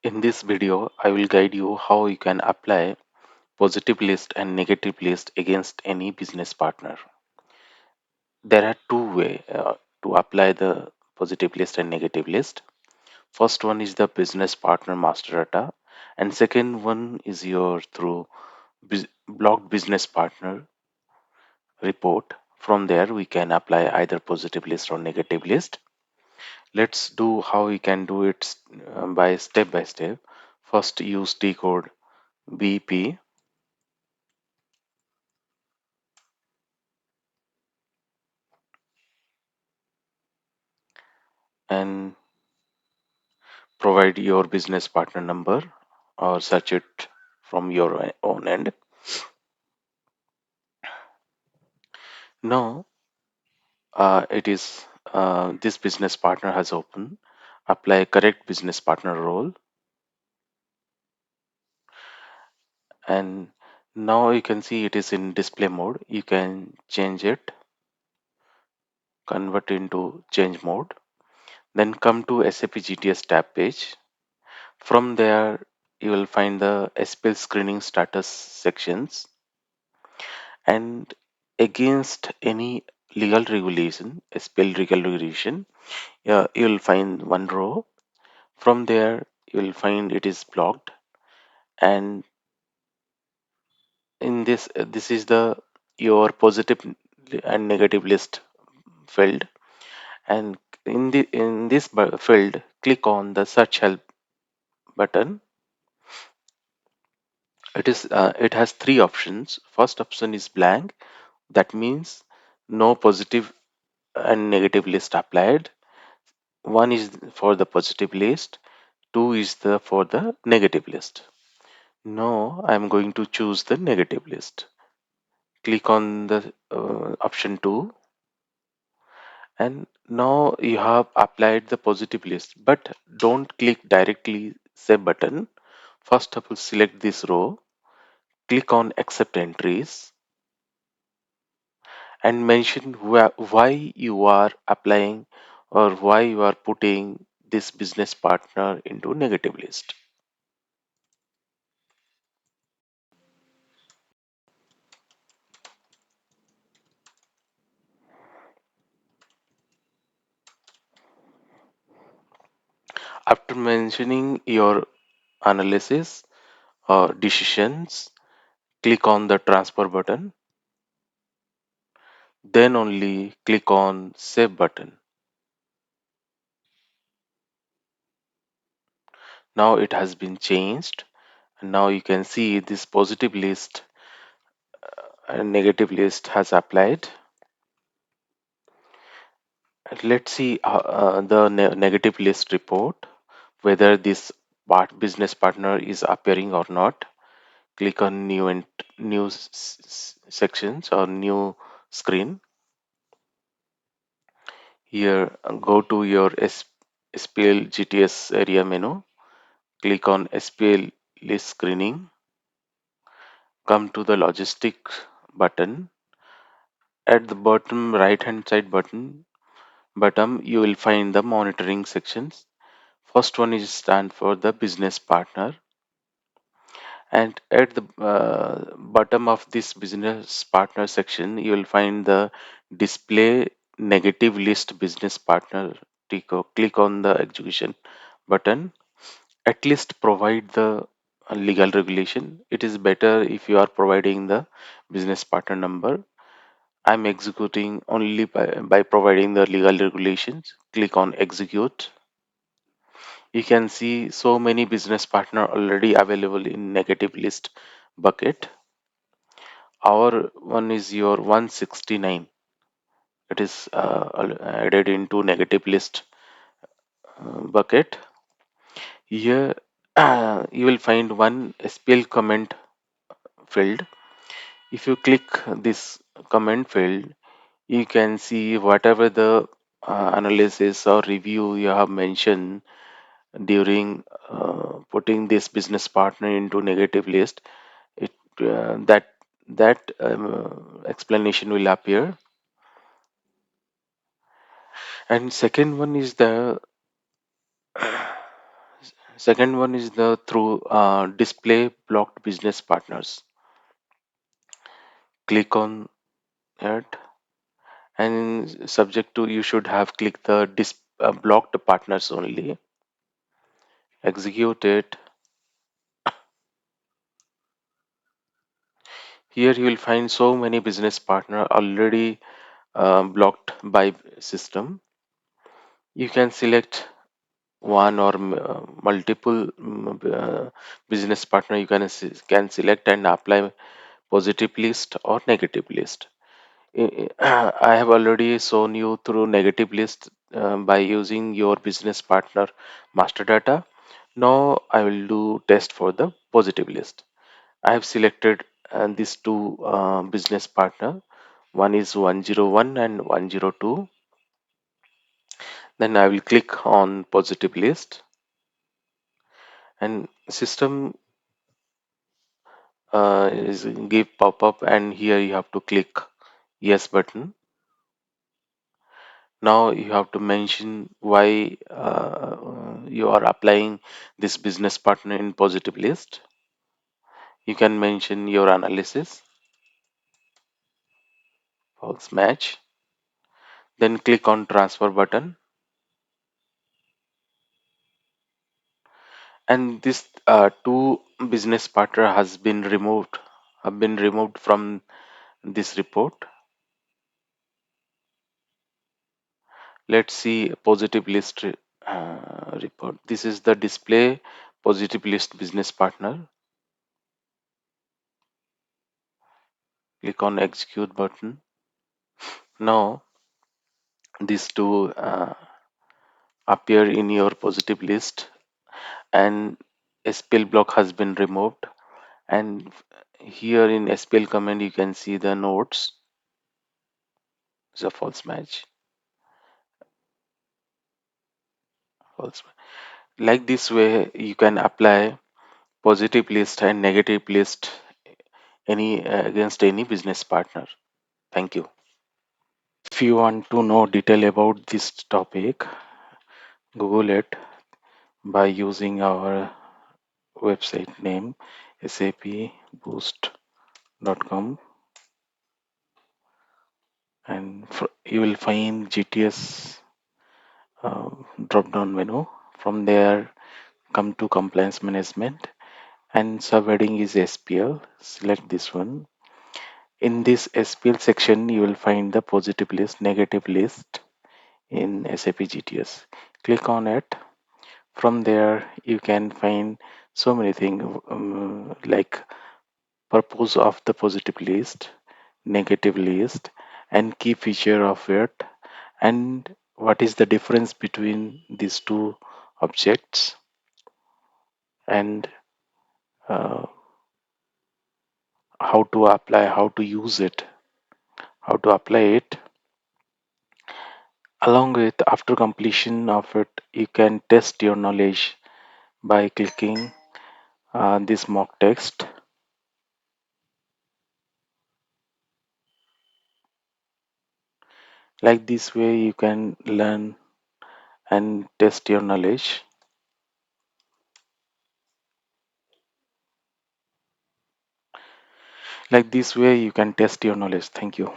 In this video, I will guide you how you can apply positive list and negative list against any business partner. There are two ways to apply the positive list and negative list. First one is the business partner master data, and second one is your through blocked business partner report. From there, we can apply either positive list or negative list. Let's do how we can do it by step. First, use T code BP and provide your business partner number or search it from your own end. Now, it is this business partner has opened. Apply correct business partner role, and now you can see it is in display mode. You can change it, convert into change mode. Then come to SAP GTS tab page. From there, you will find the SPL screening status sections, and against any legal regulation, SPL legal regulation, you'll find one row. From there, you'll find it is blocked, and in this is the your positive and negative list field. And in this field, click on the search help button. It has three options. First option is blank. That means no positive and negative list applied. One is for the positive list, two is the for the negative list. No, I'm going to choose the negative list. Click on the option 2, and now you have applied the positive list, but don't click directly save button. First of all, select this row, click on accept entries, and mention why you are applying or why you are putting this business partner into negative list. After mentioning your analysis or decisions, click on the transfer button, then only click on save button. Now it has been changed, and now you can see this positive list and negative list has applied. And let's see the negative list report, whether this business partner is appearing or not. Click on new and new sections or new screen. Here, go to your SPL GTS area menu. Click on SPL List Screening. Come to the Logistics button. At the bottom right hand side bottom, you will find the monitoring sections. First one is stand for the business partner, and at the bottom of this business partner section, you will find the display negative list business partner. Click on the execution button. At least provide the legal regulation. It is better if you are providing the business partner number. I'm executing only by providing the legal regulations. Click on execute. You can see so many business partner already available in negative list bucket. Our one is your 169. It is added into negative list bucket. Here you will find one SPL comment field. If you click this comment field, you can see whatever the analysis or review you have mentioned during putting this business partner into negative list. It that explanation will appear. And second one is the Second one is the through display blocked business partners. Click on it, and subject to you should have clicked the blocked partners only. Execute it. Here you will find so many business partner already blocked by system. You can select one or multiple business partner. You can select and apply positive list or negative list. I have already shown you through negative list by using your business partner master data. Now I will do test for the positive list. I have selected these two business partner. One is 101 and 102. Then I will click on positive list, and system is give pop up, and here you have to click yes button. Now you have to mention why you are applying this business partner in positive list. You can mention your analysis, false match. Then click on transfer button, and this two business partner have been removed from this report. Let's see a positive list report. This is the display positive list business partner. Click on execute button. Now these two appear in your positive list, and SPL block has been removed. And here in SPL command you can see the notes. It's a false match. False. Like this way you can apply positive list and negative list any against any business partner. Thank you. If you want to know detail about this topic, Google it by using our website name sapboost.com, and you will find GTS drop down menu. From there, come to compliance management, and subheading is SPL. Select this one. In this SPL section, you will find the positive list, negative list in SAP GTS. Click on it. From there, you can find so many things like purpose of the positive list, negative list, and key feature of it, and what is the difference between these two objects, and uh, how to apply, how to use it, how to apply it. Along with after completion of it, you can test your knowledge by clicking this mock text. Like this way, you can learn and test your knowledge. Like this way, you can test your knowledge. Thank you.